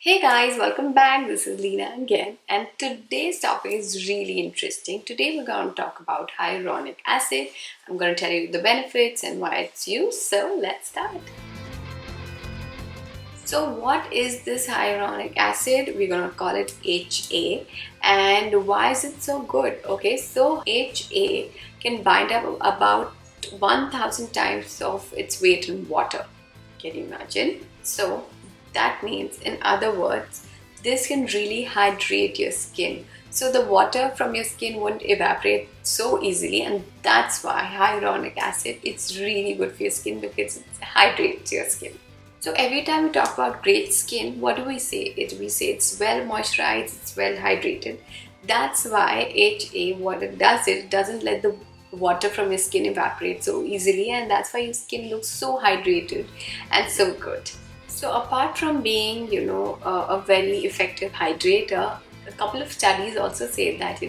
Hey guys, welcome back. This is Leena again, and today's topic is really interesting. Today we're going to talk about hyaluronic acid. I'm going to tell you the benefits and why it's used. So let's start. So what is this hyaluronic acid? We're going to call it HA. And why is it so good? Okay, so HA can bind up about 1000 times of its weight in water. Can you imagine? So that means, in other words, this can really hydrate your skin. So the water from your skin won't evaporate so easily, and that's why hyaluronic acid, it's really good for your skin because it hydrates your skin. So every time we talk about great skin, what do we say? We say it's well moisturized, it's well hydrated. That's why HA, what it does, it doesn't let the water from your skin evaporate so easily, and that's why your skin looks so hydrated and so good. So apart from being, a very effective hydrator, a couple of studies also say that,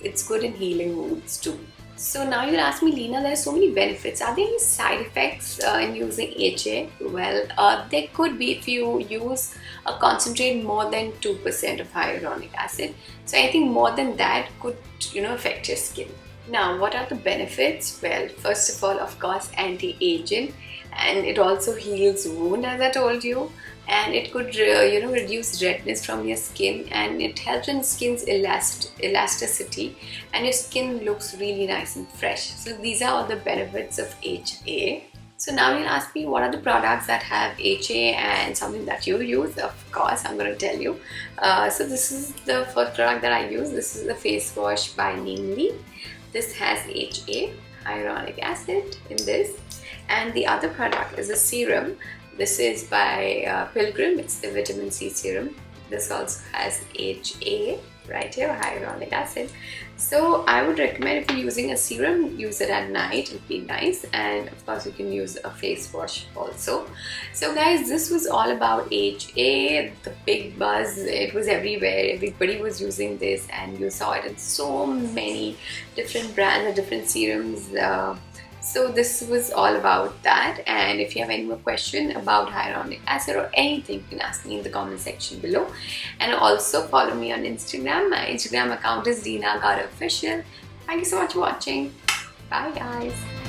it's good in healing wounds too. So now you'll ask me, Leena, there are so many benefits. Are there any side effects in using HA? Well, there could be if you use a concentrate more than 2% of hyaluronic acid. So anything more than that could, affect your skin. Now, what are the benefits? Well, first of all, of course, anti-aging, and it also heals wound, as I told you, and it could reduce redness from your skin, and it helps in skin's elasticity, and your skin looks really nice and fresh. So these are all the benefits of HA. So now you'll ask me, what are the products that have HA and something that you use? Of course, I'm going to tell you. So this is the first product that I use. This is the face wash by Neemly. This has HA, hyaluronic acid in this. And the other product is a serum. This is by Pilgrim. It's the vitamin C serum. This also has HA right here, hyaluronic acid. So I would recommend, if you're using a serum, use it at night. It'll be nice. And of course, you can use a face wash also. So guys, this was all about HA. The big buzz, it was everywhere. Everybody was using this, and you saw it in so many different brands and different serums. So this was all about that, and if you have any more question about hyaluronic acid or anything, you can ask me in the comment section below. And also follow me on Instagram. My Instagram account is Leena Official. Thank you so much for watching. Bye guys.